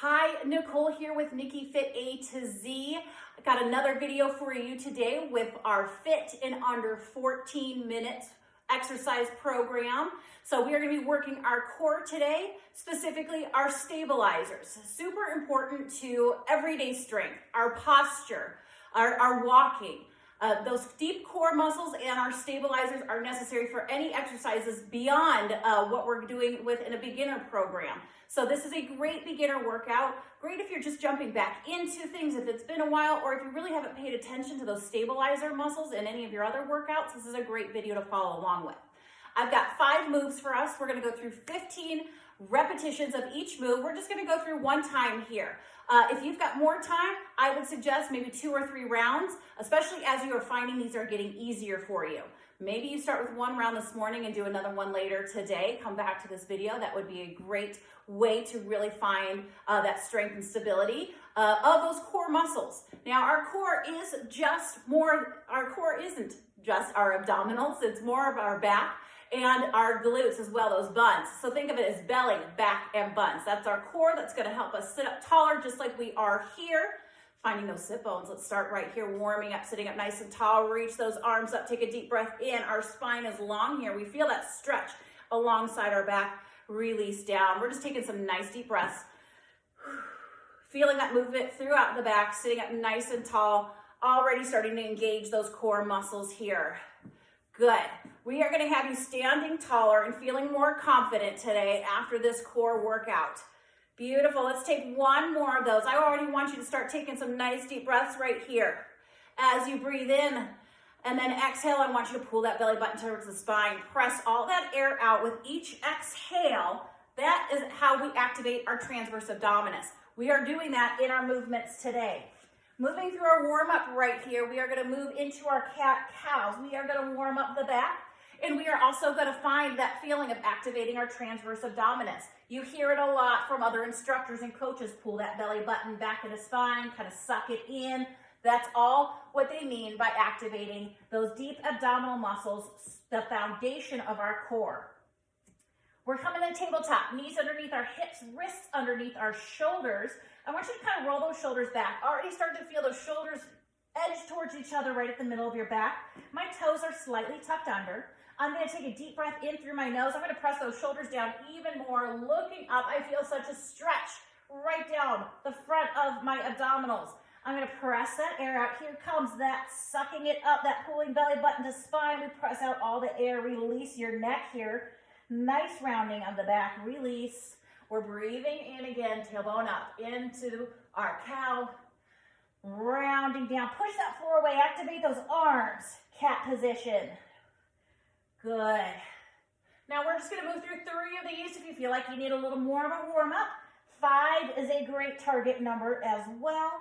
Hi, Nicole here with Nickifit A2Z. I got another video for you today with our Fit in Under 14 Minutes exercise program. So we are going to be working our core today, specifically our stabilizers. Super important to everyday strength, our posture, our walking. Those deep core muscles and our stabilizers are necessary for any exercises beyond what we're doing within a beginner program. So this is a great beginner workout. Great if you're just jumping back into things, if it's been a while, or if you really haven't paid attention to those stabilizer muscles in any of your other workouts, this is a great video to follow along with. I've got 5 moves for us. We're gonna go through 15 repetitions of each move. We're just gonna go through one time here. If you've got more time, I would suggest maybe 2 or 3 rounds, especially as you are finding these are getting easier for you. Maybe you start with 1 round this morning and do another one later today. Come back to this video. That would be a great way to really find that strength and stability of those core muscles. Now, our core isn't just our abdominals. It's more of our back and our glutes as well, those buns. So think of it as belly, back, and buns. That's our core. That's gonna help us sit up taller just like we are here. Finding those sit bones. Let's start right here, warming up, sitting up nice and tall. Reach those arms up, take a deep breath in. Our spine is long here. We feel that stretch alongside our back. Release down. We're just taking some nice deep breaths. Feeling that movement throughout the back, sitting up nice and tall. Already starting to engage those core muscles here. Good. We are going to have you standing taller and feeling more confident today after this core workout. Beautiful. Let's take 1 more of those. I already want you to start taking some nice deep breaths right here. As you breathe in and then exhale, I want you to pull that belly button towards the spine. Press all that air out with each exhale. That is how we activate our transverse abdominis. We are doing that in our movements today. Moving through our warm-up right here, we are going to move into our cat-cows. We are going to warm up the back, and we are also going to find that feeling of activating our transverse abdominis. You hear it a lot from other instructors and coaches. Pull that belly button back in the spine, kind of suck it in. That's all what they mean by activating those deep abdominal muscles, the foundation of our core. We're coming to tabletop, knees underneath our hips, wrists underneath our shoulders. I want you to kind of roll those shoulders back. Already starting to feel those shoulders edge towards each other right at the middle of your back. My toes are slightly tucked under. I'm going to take a deep breath in through my nose. I'm going to press those shoulders down even more. Looking up, I feel such a stretch right down the front of my abdominals. I'm going to press that air out. Here comes that sucking it up, that pulling belly button to spine. We press out all the air. Release your neck here. Nice rounding of the back. Release. We're breathing in again, tailbone up into our cow. Rounding down. Push that floor away. Activate those arms. Cat position. Good. Now we're just going to move through 3 of these if you feel like you need a little more of a warm-up. 5 is a great target number as well.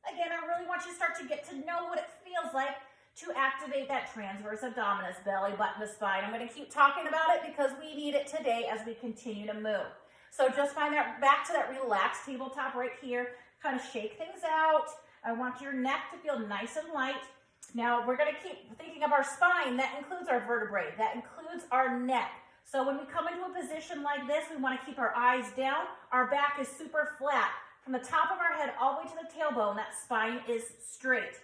Again, I really want you to start to get to know what it feels like to activate that transverse abdominis, belly button to spine. I'm going to keep talking about it because we need it today as we continue to move. So just find that back to that relaxed tabletop right here. Kind of shake things out. I want your neck to feel nice and light. Now we're going to keep thinking of our spine. That includes our vertebrae. That includes our neck. So when we come into a position like this, we want to keep our eyes down. Our back is super flat. From the top of our head all the way to the tailbone, that spine is straight.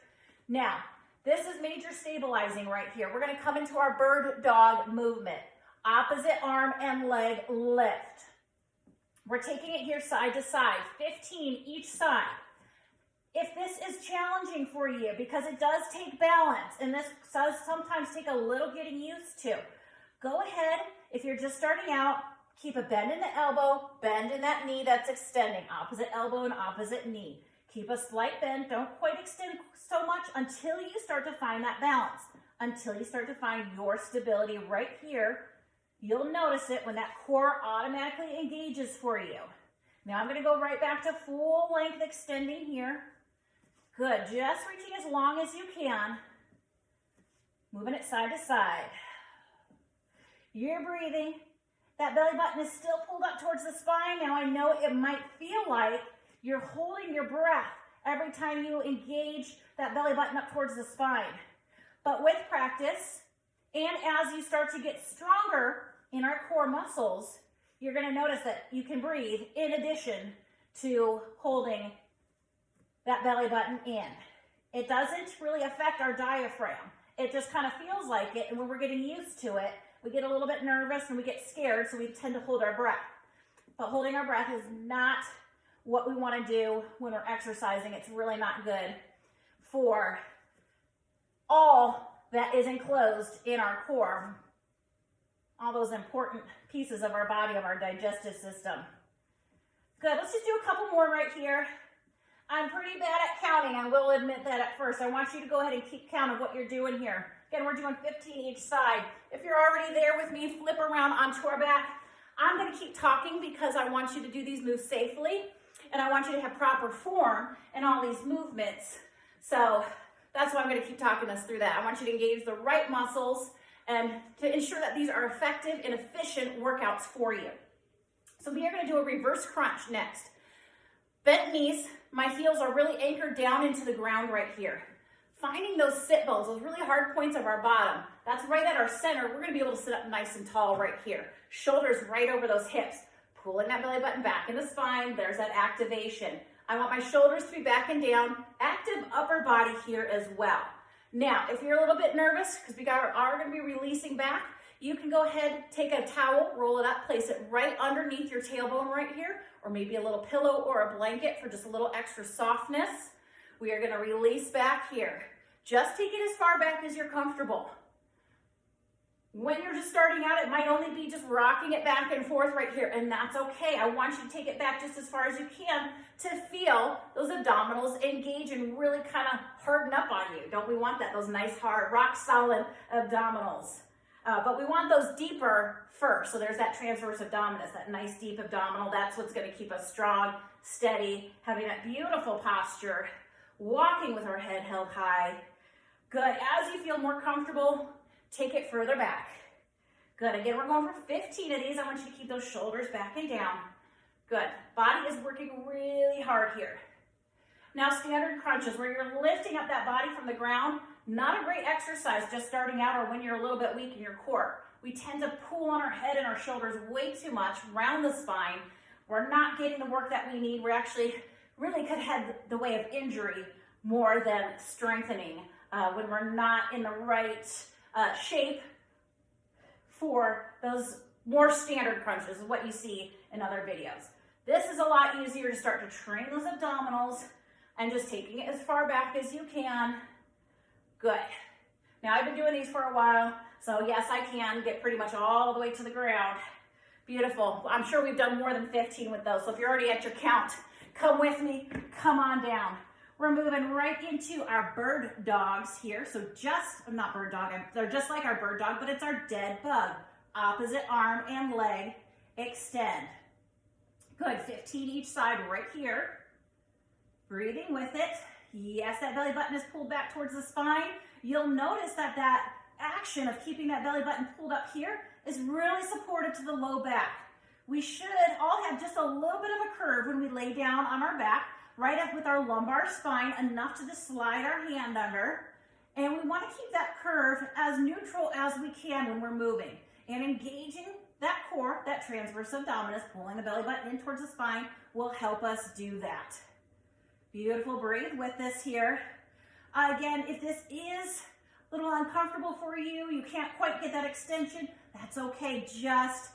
Now, this is major stabilizing right here. We're going to come into our bird dog movement. Opposite arm and leg lift. We're taking it here side to side, 15 each side. If this is challenging for you, because it does take balance, and this does sometimes take a little getting used to, go ahead. If you're just starting out, keep a bend in the elbow, bend in that knee that's extending, opposite elbow and opposite knee. Keep a slight bend, don't quite extend so much until you start to find that balance, until you start to find your stability right here. You'll notice it when that core automatically engages for you. Now I'm going to go right back to full length extending here. Good, just reaching as long as you can. Moving it side to side. You're breathing. That belly button is still pulled up towards the spine. Now I know it might feel like you're holding your breath every time you engage that belly button up towards the spine. But with practice, and as you start to get stronger in our core muscles, you're going to notice that you can breathe in addition to holding that belly button in. It doesn't really affect our diaphragm. It just kind of feels like it, and when we're getting used to it, we get a little bit nervous and we get scared, so we tend to hold our breath. But holding our breath is not what we want to do when we're exercising. It's really not good for all that is enclosed in our core, all those important pieces of our body, of our digestive system. Good, let's just do a couple more right here. I'm pretty bad at counting, I will admit that at first. I want you to go ahead and keep count of what you're doing here. Again, we're doing 15 each side. If you're already there with me, flip around onto our back. I'm gonna keep talking because I want you to do these moves safely, and I want you to have proper form in all these movements. So that's why I'm gonna keep talking us through that. I want you to engage the right muscles and to ensure that these are effective and efficient workouts for you. So we are gonna do a reverse crunch next. Bent knees, my heels are really anchored down into the ground right here. Finding those sit bones, those really hard points of our bottom, that's right at our center. We're gonna be able to sit up nice and tall right here. Shoulders right over those hips, pulling that belly button back in the spine. There's that activation. I want my shoulders to be back and down, active upper body here as well. Now, if you're a little bit nervous, because we are gonna be releasing back, you can go ahead, take a towel, roll it up, place it right underneath your tailbone right here, or maybe a little pillow or a blanket for just a little extra softness. We are gonna release back here. Just take it as far back as you're comfortable. When you're just starting out, it might only be just rocking it back and forth right here, and that's okay. I want you to take it back just as far as you can to feel those abdominals engage and really kind of harden up on you. Don't we want that? Those nice, hard, rock solid abdominals. But we want those deeper first. So there's that transverse abdominis, that nice deep abdominal. That's what's going to keep us strong, steady, having that beautiful posture, walking with our head held high. Good. As you feel more comfortable, take it further back. Good. Again, we're going for 15 of these. I want you to keep those shoulders back and down. Good. Body is working really hard here. Now, standard crunches, where you're lifting up that body from the ground. Not a great exercise just starting out or when you're a little bit weak in your core. We tend to pull on our head and our shoulders way too much, round the spine. We're not getting the work that we need. We're actually really could head the way of injury more than strengthening when we're not in the right shape for those more standard crunches, what you see in other videos. This is a lot easier to start to train those abdominals and just taking it as far back as you can. Good. Now I've been doing these for a while, so yes, I can get pretty much all the way to the ground. Beautiful. I'm sure we've done more than 15 with those, so if you're already at your count, come with me, come on down. We're moving right into our bird dogs here. So not bird dog, they're just like our bird dog, but it's our dead bug. Opposite arm and leg, extend. Good, 15 each side right here. Breathing with it. Yes, that belly button is pulled back towards the spine. You'll notice that that action of keeping that belly button pulled up here is really supportive to the low back. We should all have just a little bit of a curve when we lay down on our back, right up with our lumbar spine, enough to just slide our hand under. And we want to keep that curve as neutral as we can when we're moving. And engaging that core, that transverse abdominis, pulling the belly button in towards the spine, will help us do that. Beautiful. Breathe with this here. Again, if this is a little uncomfortable for you, you can't quite get that extension, that's okay. Just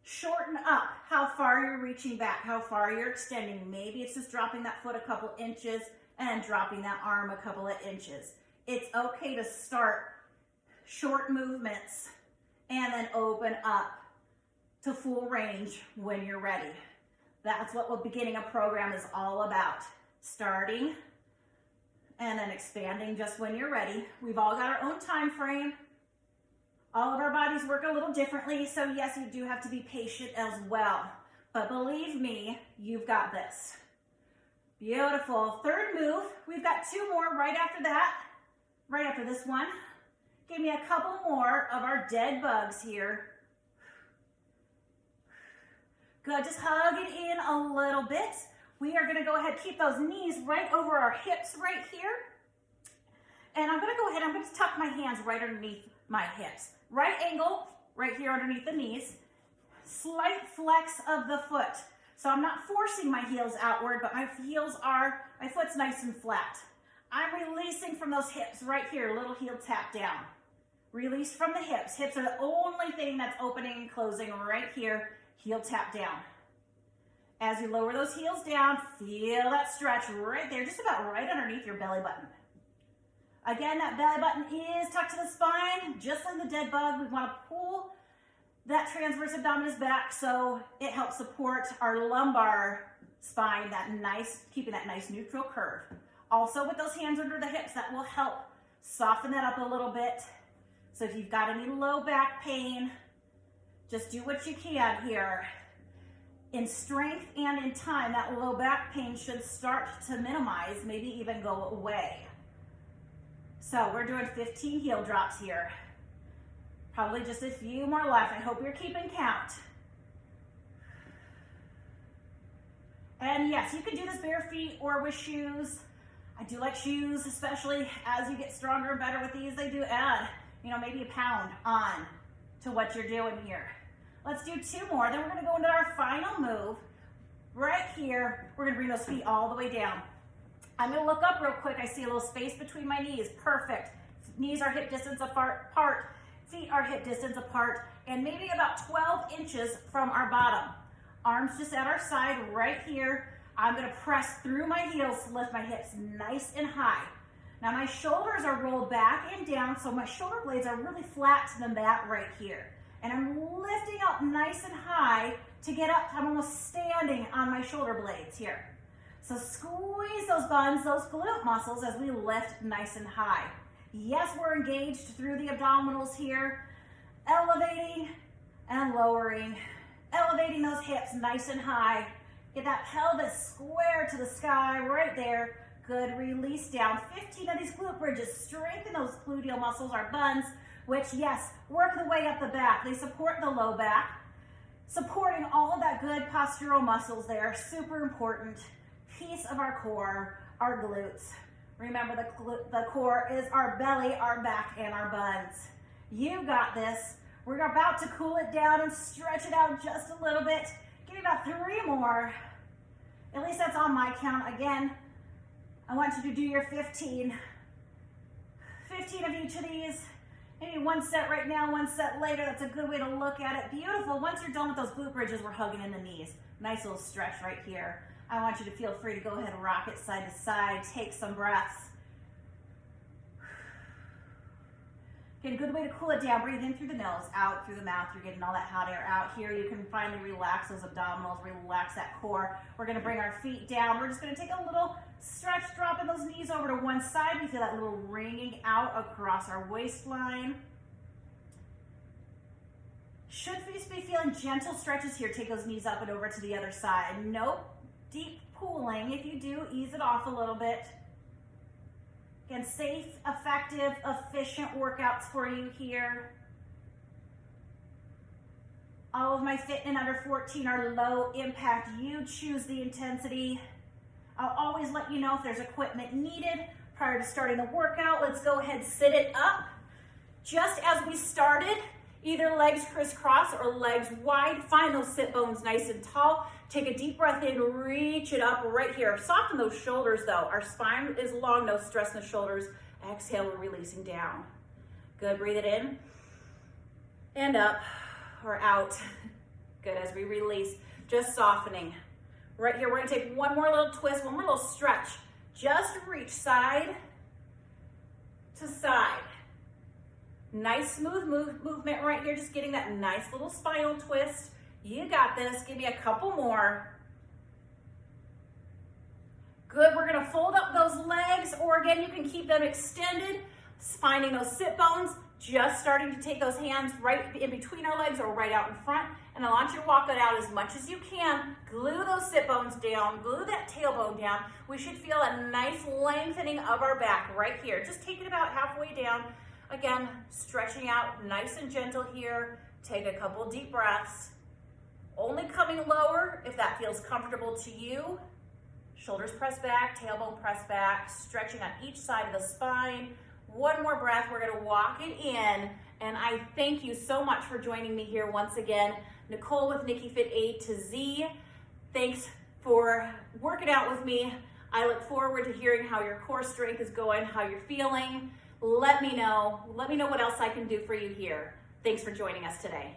shorten up how far you're reaching back, how far you're extending. Maybe it's just dropping that foot a couple inches and dropping that arm a couple of inches. It's okay to start short movements and then open up to full range when you're ready. That's what beginning a program is all about. Starting and then expanding just when you're ready. We've all got our own time frame. All of our bodies work a little differently, so yes, you do have to be patient as well. But believe me, you've got this. Beautiful. Third move, we've got two more right after that, right after this one. Give me a couple more of our dead bugs here. Good, just hug it in a little bit. We are gonna go ahead, keep those knees right over our hips right here. And I'm gonna go ahead, I'm gonna tuck my hands right underneath my hips. Right angle, right here underneath the knees. Slight flex of the foot. So I'm not forcing my heels outward, but my foot's nice and flat. I'm releasing from those hips right here, little heel tap down. Release from the hips. Hips are the only thing that's opening and closing right here, heel tap down. As you lower those heels down, feel that stretch right there, just about right underneath your belly button. Again, that belly button is tucked to the spine, just like the dead bug. We want to pull that transverse abdominis back so it helps support our lumbar spine, keeping that nice neutral curve. Also with those hands under the hips, that will help soften that up a little bit. So if you've got any low back pain, just do what you can here. In strength and in time, that low back pain should start to minimize, maybe even go away. So we're doing 15 heel drops here. Probably just a few more left. I hope you're keeping count. And yes, you can do this bare feet or with shoes. I do like shoes, especially as you get stronger and better with these. They do add, maybe a pound on to what you're doing here. Let's do 2 more. Then we're going to go into our final move. Right here, we're going to bring those feet all the way down. I'm going to look up real quick. I see a little space between my knees. Perfect. Knees are hip distance apart. Feet are hip distance apart. And maybe about 12 inches from our bottom. Arms just at our side right here. I'm going to press through my heels to lift my hips nice and high. Now my shoulders are rolled back and down, so my shoulder blades are really flat to the mat right here. And I'm lifting up nice and high to get up. I'm almost standing on my shoulder blades here. So squeeze those buns, those glute muscles as we lift nice and high. Yes, we're engaged through the abdominals here, elevating and lowering, elevating those hips nice and high. Get that pelvis square to the sky right there. Good, release down. 15 of these glute bridges. Strengthen those gluteal muscles, our buns, which, yes, work the way up the back. They support the low back, supporting all of that good postural muscles there. Super important piece of our core, our glutes. Remember, the core is our belly, our back, and our buns. You got this. We're about to cool it down and stretch it out just a little bit. Give me about 3 more. At least that's on my count. Again, I want you to do your 15. 15 of each of these. Maybe 1 set right now, 1 set later. That's a good way to look at it. Beautiful. Once you're done with those glute bridges, we're hugging in the knees. Nice little stretch right here. I want you to feel free to go ahead and rock it side to side. Take some breaths. Get a good way to cool it down. Breathe in through the nose, out through the mouth. You're getting all that hot air out here. You can finally relax those abdominals, relax that core. We're going to bring our feet down. We're just going to take a little stretch, dropping those knees over to one side. We feel that little wringing out across our waistline. Should we be feeling gentle stretches here, take those knees up and over to the other side. Nope. Deep pulling. If you do, ease it off a little bit. Again, safe, effective, efficient workouts for you here. All of my fit in under 14 are low impact. You choose the intensity. I'll always let you know if there's equipment needed prior to starting the workout. Let's go ahead, sit it up. Just as we started, either legs crisscross or legs wide. Find those sit bones nice and tall. Take a deep breath in, reach it up right here. Soften those shoulders though. Our spine is long, no stress in the shoulders. Exhale, we're releasing down. Good, breathe it in and up or out. Good, as we release, just softening. Right here, we're gonna take one more little twist, one more little stretch. Just reach side to side. Nice smooth movement right here, just getting that nice little spinal twist. You got this. Give me a couple more. Good. We're going to fold up those legs, or again, you can keep them extended. Finding those sit bones, just starting to take those hands right in between our legs or right out in front. And I want you to walk it out as much as you can. Glue those sit bones down. Glue that tailbone down. We should feel a nice lengthening of our back right here. Just take it about halfway down. Again, stretching out nice and gentle here. Take a couple deep breaths. Only coming lower if that feels comfortable to you. Shoulders press back, tailbone press back, stretching on each side of the spine. One more breath, we're gonna walk it in. And I thank you so much for joining me here once again. Nicole with Nickifit A2Z. Thanks for working out with me. I look forward to hearing how your core strength is going, how you're feeling. Let me know. Let me know what else I can do for you here. Thanks for joining us today.